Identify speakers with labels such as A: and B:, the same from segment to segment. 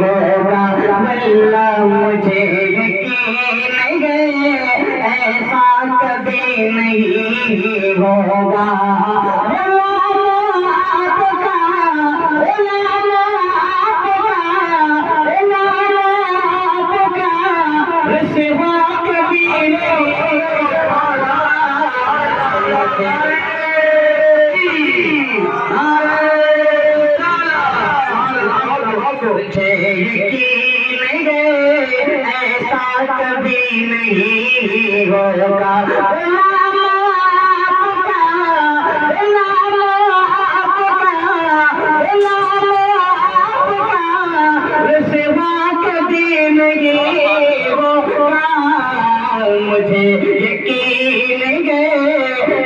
A: होगा वल्ला मुझे यकीन है ऐसा कभी नहीं होगा। मुझे यकीन है ऐसा कभी नहीं होगा। मुझे यकीन है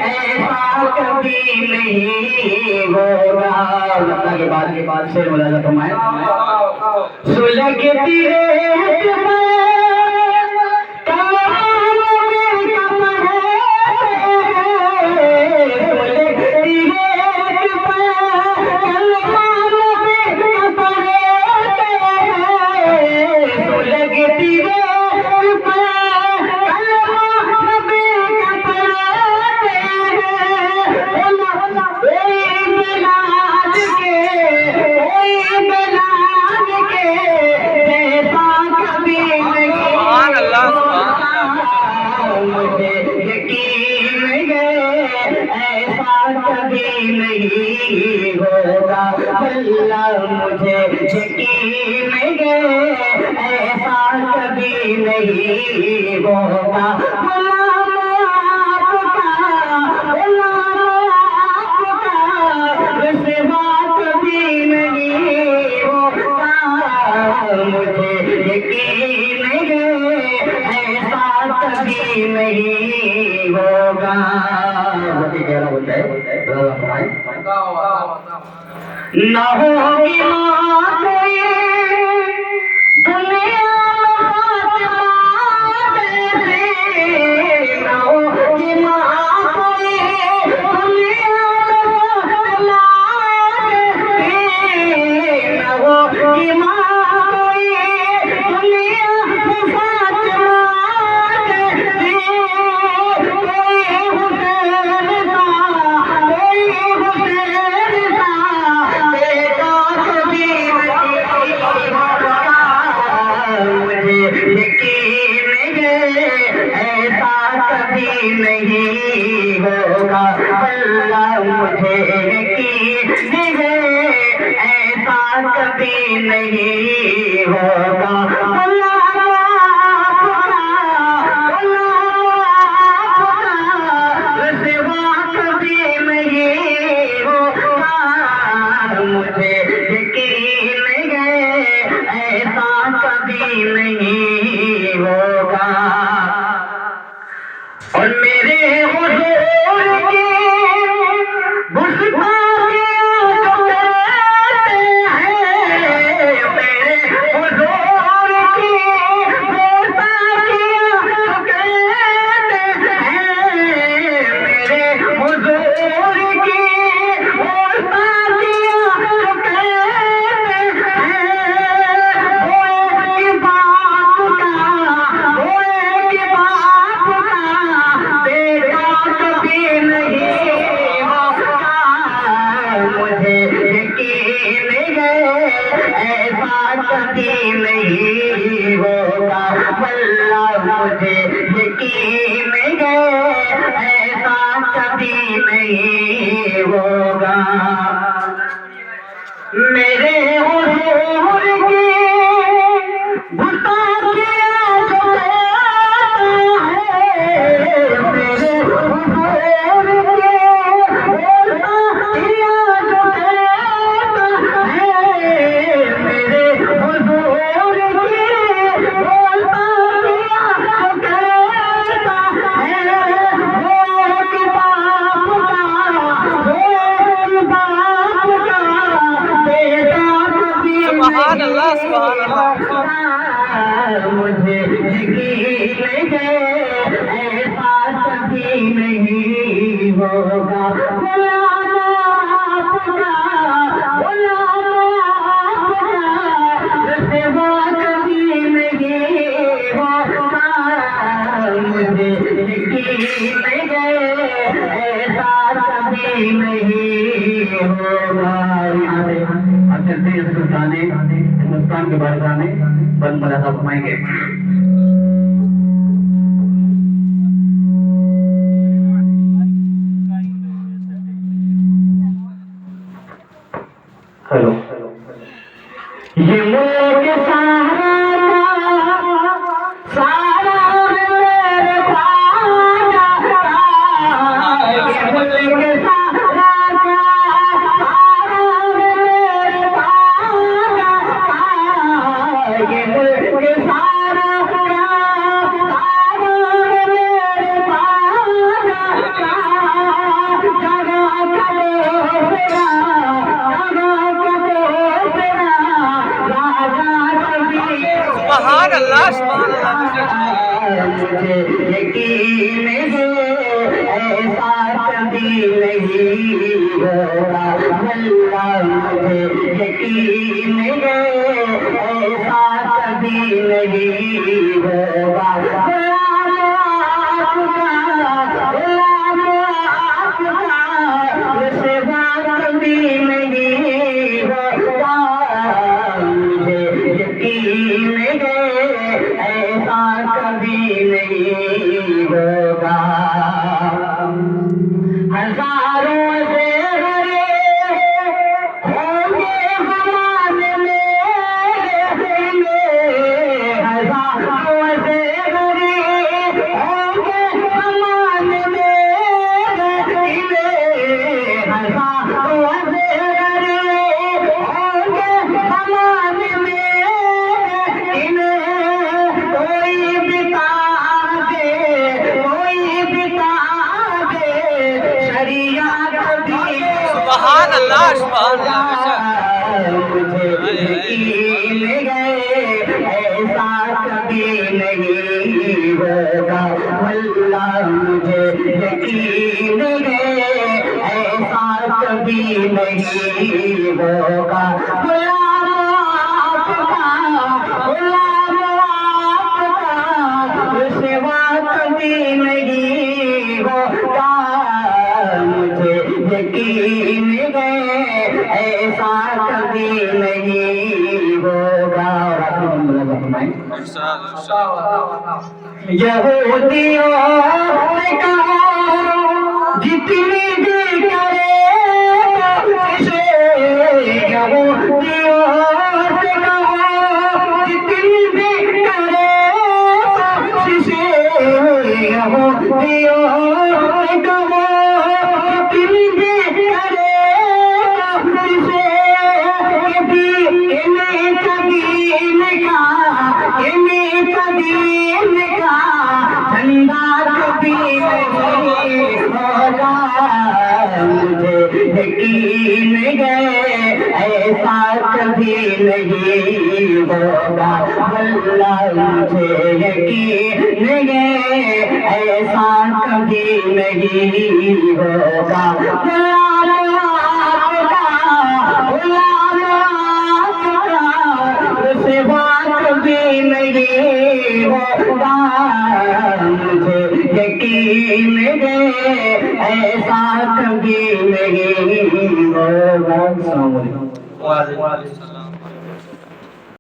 A: ऐसा कभी नहीं होगा। अल्लाह के बाद शेर मुलाजा फरमाए। सुलगती नहीं होगा। अल्लाह मुझे यकीन है ऐसा कभी नहीं होगा। कभी नहीं होगा। मुझे यकीन है ऐसा कभी नहीं होगा। न होगी मौत दुनिया न होगी मौत न होगी नहीं होगा। अल्लाह मुझे यकीन है ऐसा कभी नहीं होगा। कभी नहीं होगा। मुझे यकीन है ऐसा कभी नहीं होगा। और मेरे हुजूर की गुस्ताखी जो करते हैं, मेरे हुजूर की गुस्ताखी जो करते हैं, मेरे हुजूर की गुस्ताखी जो करते हैं, वो एक बात का कभी नहीं होगा। अल्लाह मुझे यकीन है ऐसा कभी नहीं होगा। मेरे हुजूर की गुस्ताखियां जो है, मेरे हुजूर की गुस्ताखियां जो सुभान अल्लाह, सुभान अल्लाह। मुझे यकीन है ऐसा कभी नहीं होगा। सिलसिले सुल्ताने हिंदुस्तान के बादशाह ने बंद मलाका फरमाएंगे। हेलो, ये मुल्क सारा सारा मेरे ख्वाजा का, ये मुल्क सारा सारा मेरे ख्वाजा का, ये मुल्क सारा सारा मेरे ख्वाजा का, जगा करो मेरा,
B: सुभान अल्लाह, सुभान अल्लाह।
A: मुझे यकीन है ऐसा कभी नहीं होगा, अल्लाह मुझे यकीन है ऐसा कभी नहीं होगा। हजारों से भरे होंगे ज़माने में, हजारों से भरे होंगे ज़माने में, हजारों से भरे होंगे ज़माने में, इन्हें कोई बिता दे, कोई बिता दे शरीयत भी।
B: सुभान अल्लाह, सुभान अल्लाह।
A: मुझे यकीन है ऐसा कभी नहीं होगा, अल्लाह मुझे यकीन है ऐसा कभी नहीं होगा। गुलाम आपका, गुलाम आपका सिवा कभी नहीं होगा, मुझे यकीन है ऐसा कभी नहीं होगा। यहूदियों ने कहा जितनी भी करे इसे, यहूदियों ने कहा जितनी भी करे इसे, यहूदियों ने कहा जितनी भी करे इसे, इन्हीं कदीम का, इन्हीं कदीम का झंडा कभी नहीं होगा, मुझे यकीन है ऐसा कभी नहीं होगा, अल्लाह मुझे यकीन है ऐसा कभी नहीं होगा। कभी नहीं होगा, मुझे यकीन है ऐसा कभी नहीं होगा।